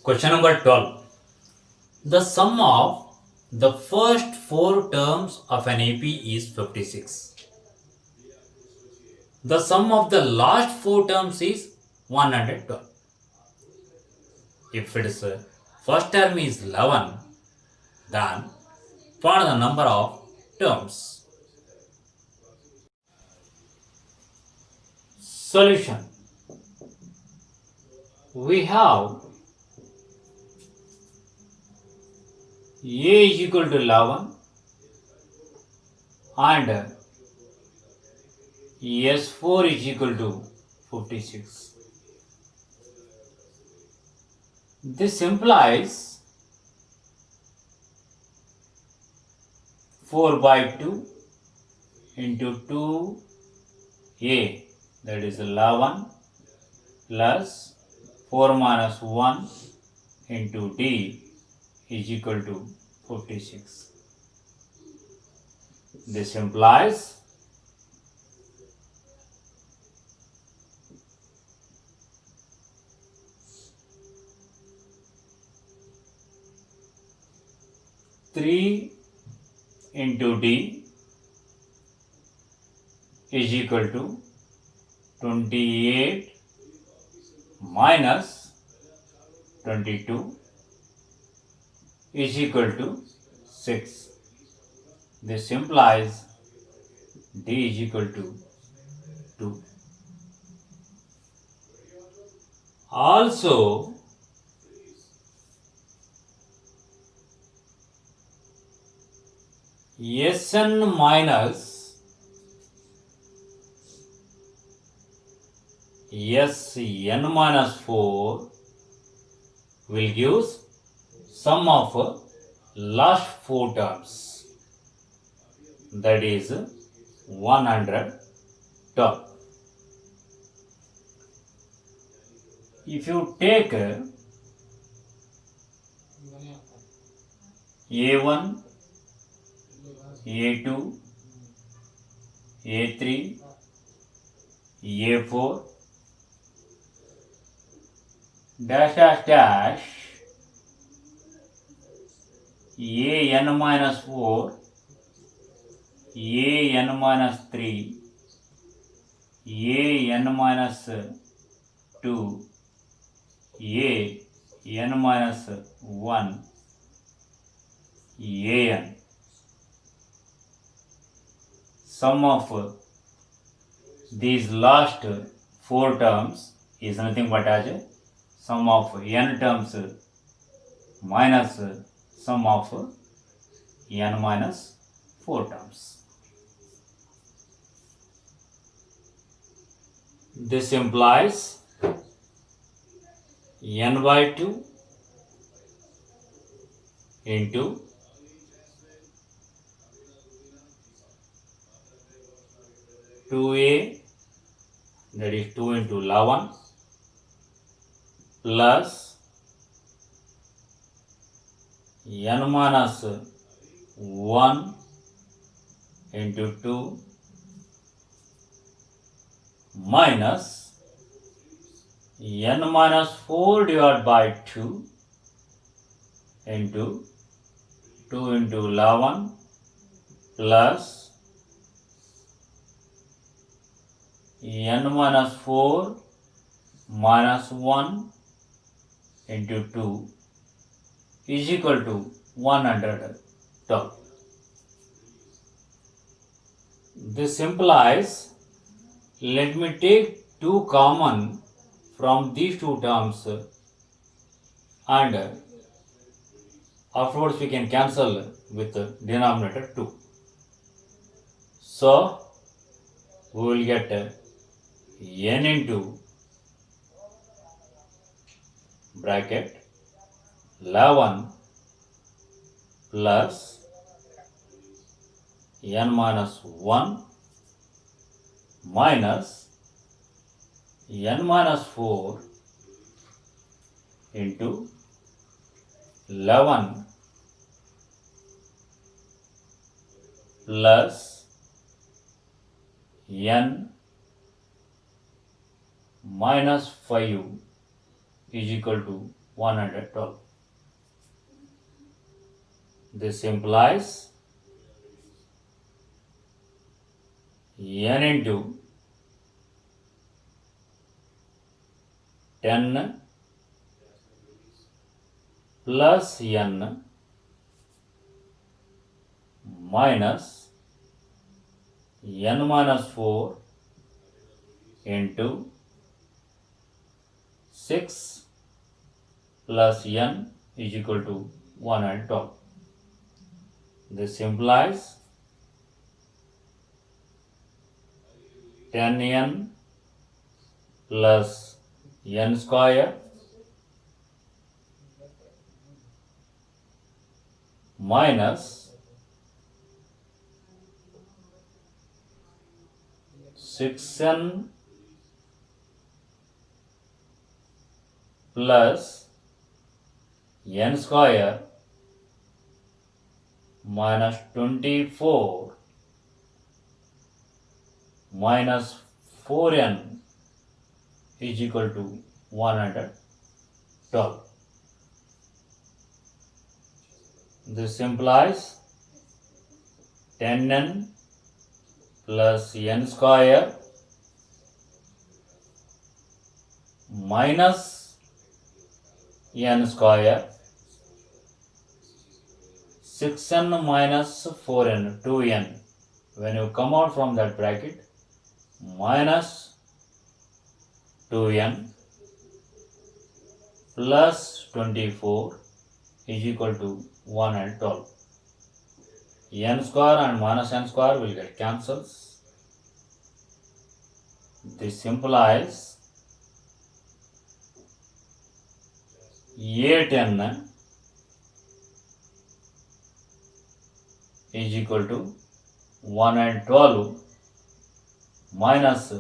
Question number 12. The sum of the first four terms of an AP is 56. The sum of the last four terms is 112. If its first term is 11, then find the number of terms. Solution. We have A is equal to 11 and S4 is equal to 56. This implies 4 by 2 into 2A, that is 11, plus 4 minus 1 into D is equal to 56. This implies 3 into D is equal to 28 minus 22 is equal to 6. This implies D is equal to 2. Also, Sn minus Sn minus 4 will give sum of last four terms, that is 112. If you take A1, A2, A3, A4, dash dash dash, An minus 4, An minus 3, An minus 2, An minus 1, An. Sum of these last four terms is nothing but as a sum of n terms minus sum of n minus 4 terms. This implies n by 2 into 2a, that is 2 into 11, plus n minus 1 into 2 minus n minus 4 divided by 2 into 2 into 11 plus n minus 4 minus 1 into 2 is equal to 112. This implies, let me take 2 common from these two terms and afterwards we can cancel with the denominator 2. So we will get n into bracket 11 plus n minus 1 minus n minus 4 into 11 plus n minus 5 is equal to 112. This implies n into 10 plus n minus n minus 4 into 6 plus n is equal to 112. This implies 10n plus n square minus 6n plus n square minus 24 minus 4n is equal to 112. This implies 10n plus n square minus n square 6n minus 4n 2n. When you come out from that bracket, minus 2n plus 24 is equal to 112. N square and minus n square will get cancels. This implies 8n is equal to 112 minus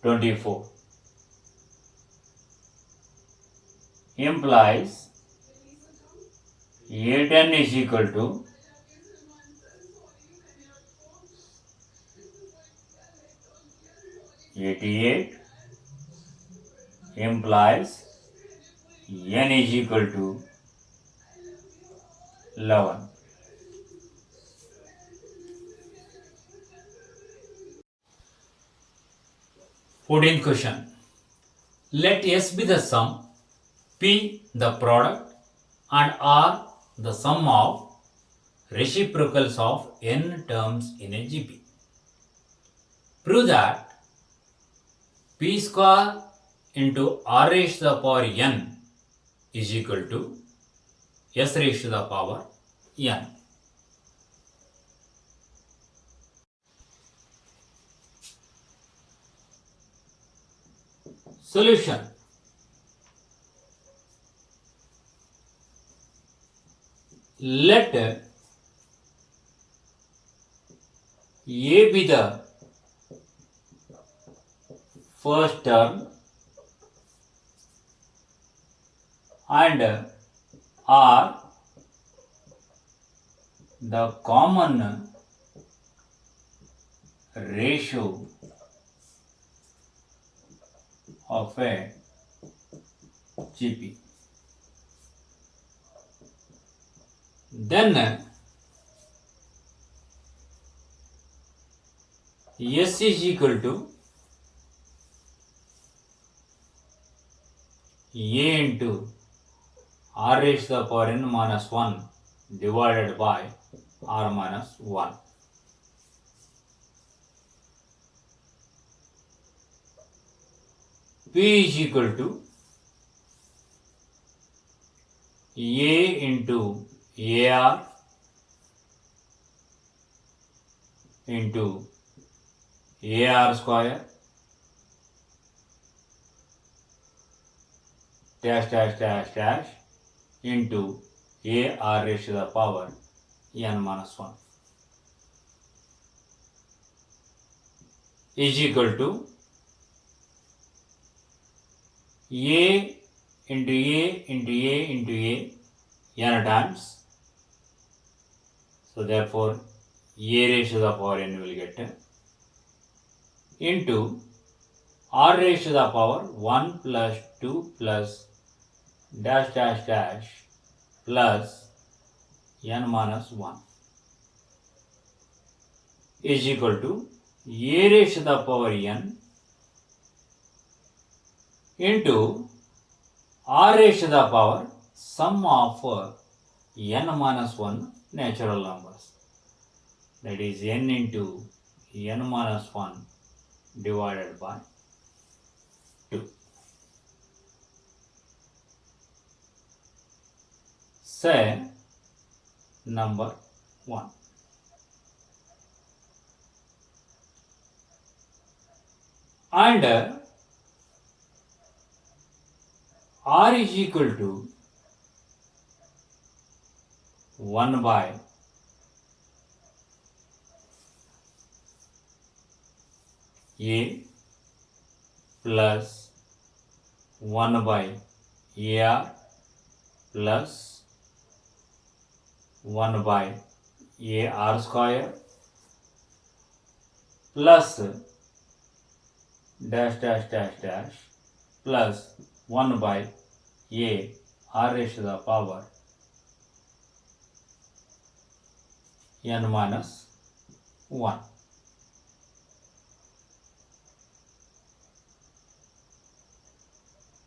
24 implies 8n is equal to 88 implies n is equal to 11. Fourteenth question. Let S be the sum, P the product, and R the sum of reciprocals of n terms in a GP. Prove that P square into R raised to the power n is equal to S raised to the power n. Solution. Let A be the first term and R the common ratio of a GP. Then S is equal to A into R raised to the power n minus 1 divided by R minus 1. P is equal to A into AR into AR square dash dash dash dash into AR raised to the power n minus 1 is equal to A into A into A into A n times. So therefore A raised to the power n will get into R raised to the power 1 plus 2 plus dash dash dash plus n minus 1 is equal to a raised to the power n into r raised to the power sum of n minus 1 natural numbers. That is n into n minus 1 divided by 2. Say number 1. And r is equal to 1 by a plus 1 by ar plus 1 by ar square plus dash dash dash dash plus 1 by a r raised to the power n minus 1.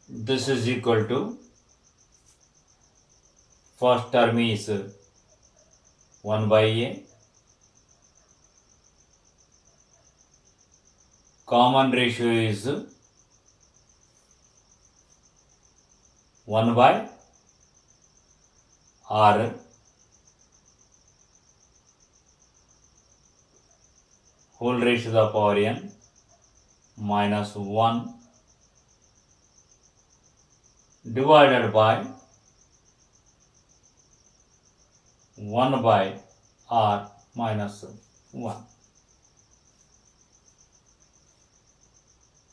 This is equal to, first term is 1 by a, common ratio is 1 by r whole raised to the power n minus 1 divided by 1 by r minus 1.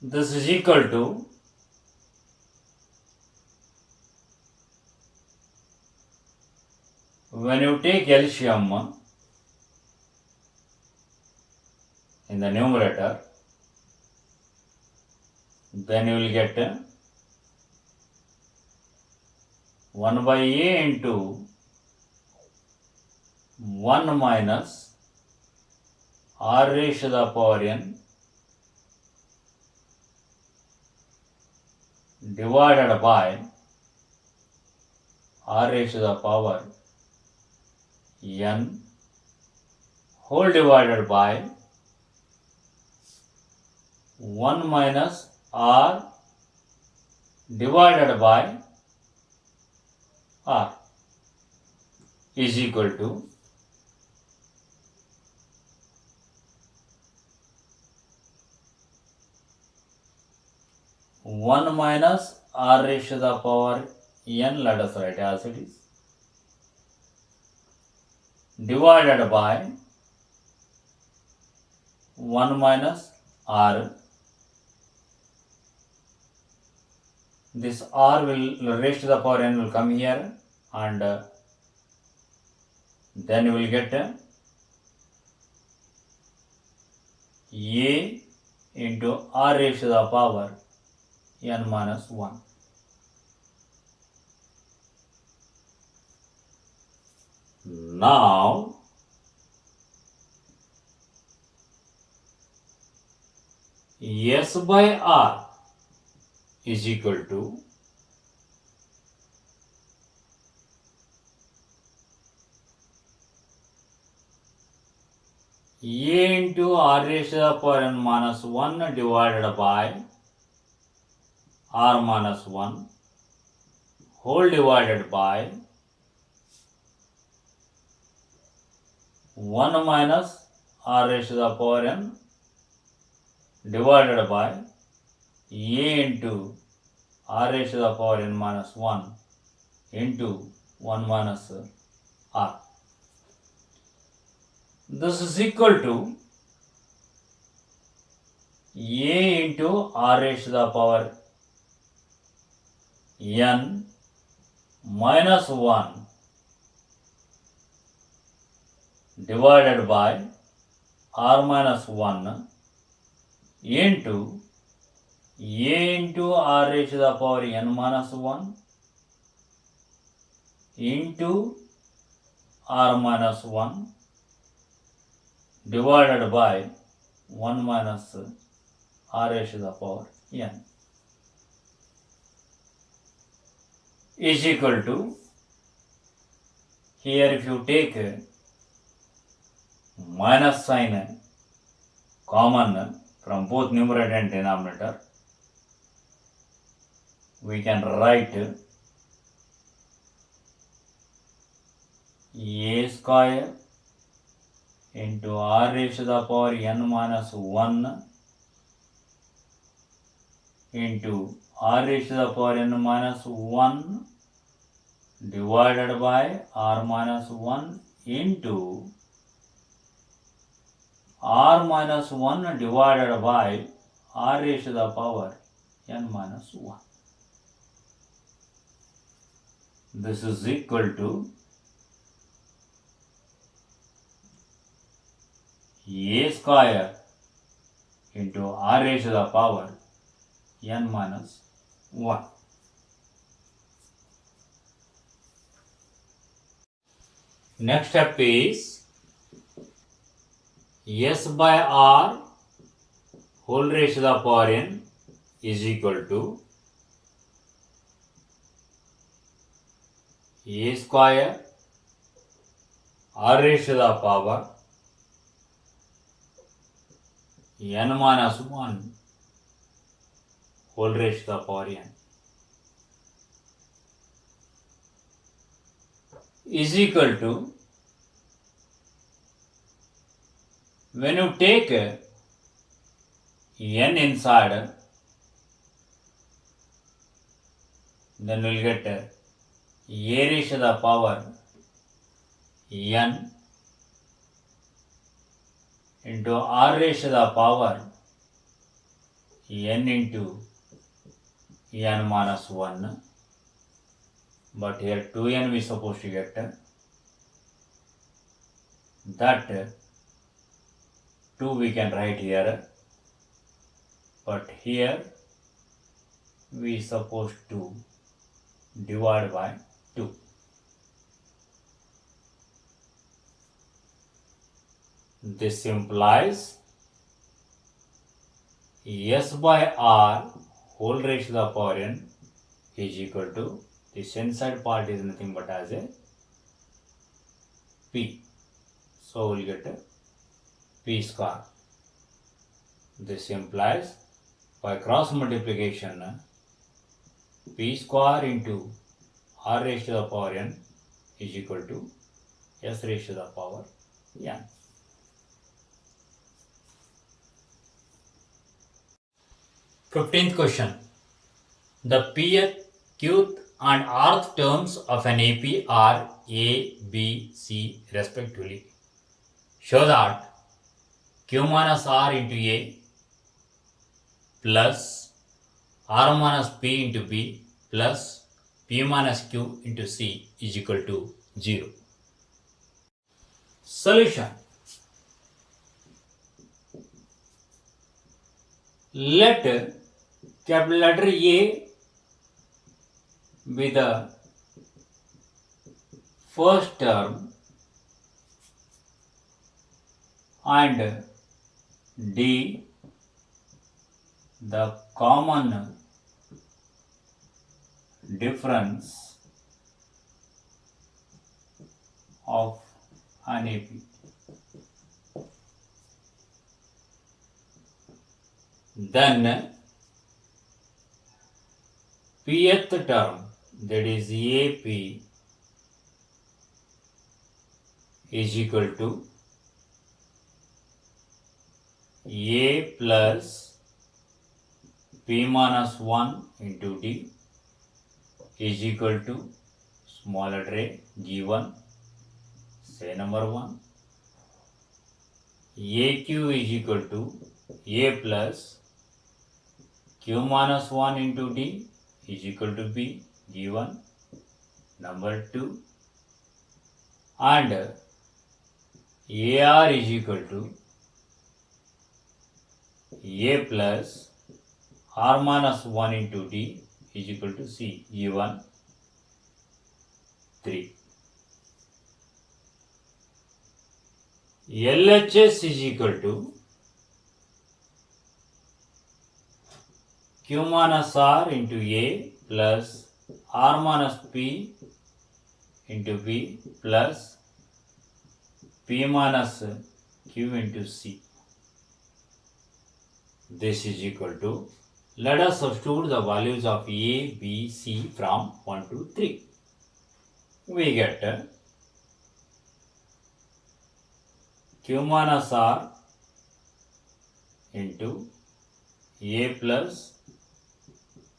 This is equal to when you take LCM in the numerator, then you will get 1 by a into 1 minus r raised to the power n divided by r raised to the power n whole divided by 1 minus r divided by r is equal to 1 minus r raised to the power n, let us write as it is, divided by 1 minus r. This r will raised to the power n will come here, and then you will get a into r raised to the power n minus 1. Now S by R is equal to A into R raised to the power n minus 1 divided by R minus 1 whole divided by 1 minus R raised to the power n divided by A into R raised to the power n minus 1 into 1 minus R. This is equal to A into R raised to the power n minus 1 divided by R minus 1 into a into r raised to the power n minus 1 into r minus 1 divided by 1 minus r raised to the power n is equal to, here if you take minus sign common from both numerator and denominator, we can write a square into r raised to the power n minus 1 into r raised to the power n minus 1 divided by r minus 1 into r minus 1 divided by r raised to the power n minus 1. This is equal to a square into r raised to the power n minus 1. Next step is s by r whole raised to the power n is equal to a square r raised to the power n minus 1 whole raised to the power n is equal to, when you take n inside, then we'll get a raised to the power n into r raised to the power n into n minus 1, but here 2n we supposed to get, that 2 we can write here, but here we supposed to divide by 2. This implies s by r whole raised to the power n is equal to, this inside part is nothing but as a p, so we'll get a p square. This implies by cross multiplication p square into r raised to the power n is equal to s raised to the power n. Fifteenth question. The pth, qth and rth terms of an AP are a, b, c respectively. Show that q minus r into a plus r minus p into b plus p minus q into c is equal to 0. Solution. Let capital letter A be the first term and D the common difference of an AP. Then pth term, that is AP, is equal to a plus p minus 1 into d is equal to small letter a given, say number 1, aq is equal to a plus q minus 1 into d is equal to b given, number 2, and ar is equal to a plus r minus 1 into d is equal to c, given 3. LHS is equal to q minus r into a plus r minus p into b plus p minus q into c. This is equal to, let us substitute the values of a, b, c from 1 to 3. We get q minus r into a plus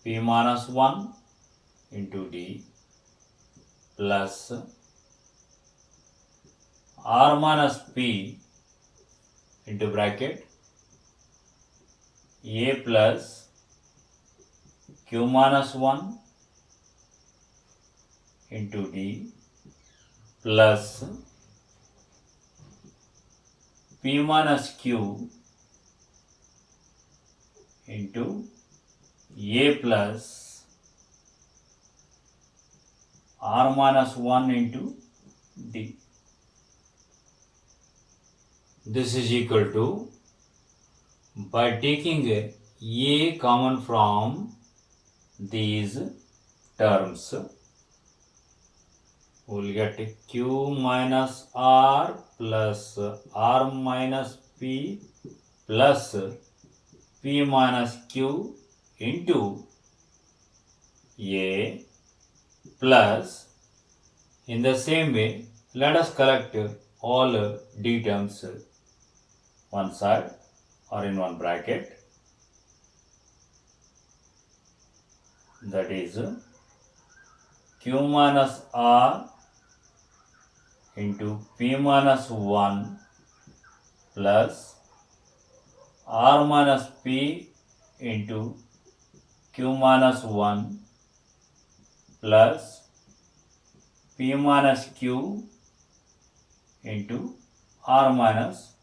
p minus 1 into d plus r minus p into bracket a plus q minus 1 into d plus p minus q into a plus r minus 1 into d. This is equal to, by taking a common from these terms, we will get q minus r plus r minus p plus p minus q into a plus, in the same way, let us collect all d terms one side or in one bracket, that is q minus r into p minus 1 plus r minus p into q minus 1 plus p minus q into r minus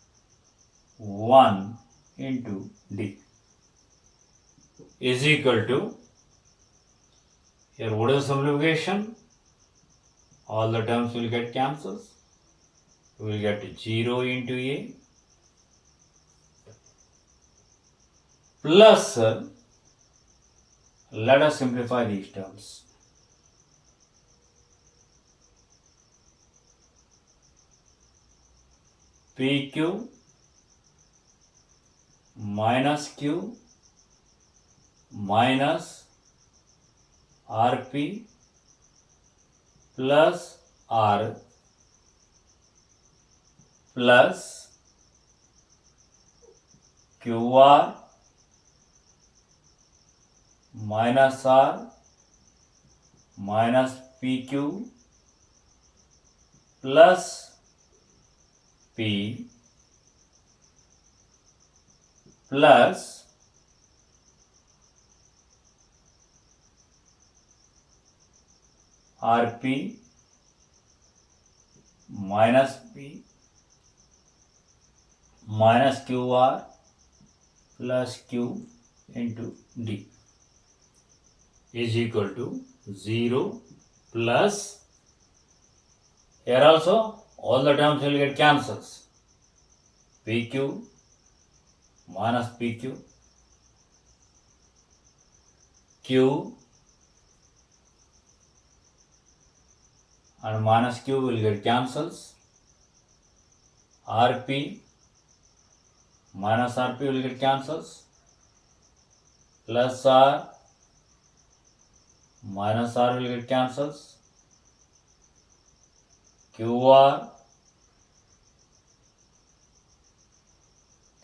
1 into d is equal to, here what is simplification? All the terms will get cancelled. We will get 0 into a plus, let us simplify these terms. PQ minus Q minus RP plus R plus QR minus R minus PQ plus P plus RP minus P minus QR plus Q into D is equal to 0 plus, here also all the terms will get cancels, PQ minus PQ, Q and minus Q will get cancels, RP minus RP will get cancels, plus R minus R will get cancels, QR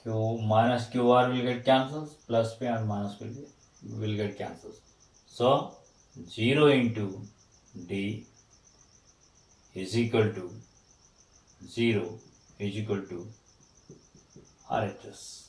Q minus QR will get cancels, plus P and minus will get cancels. So 0 into D is equal to 0 is equal to RHS.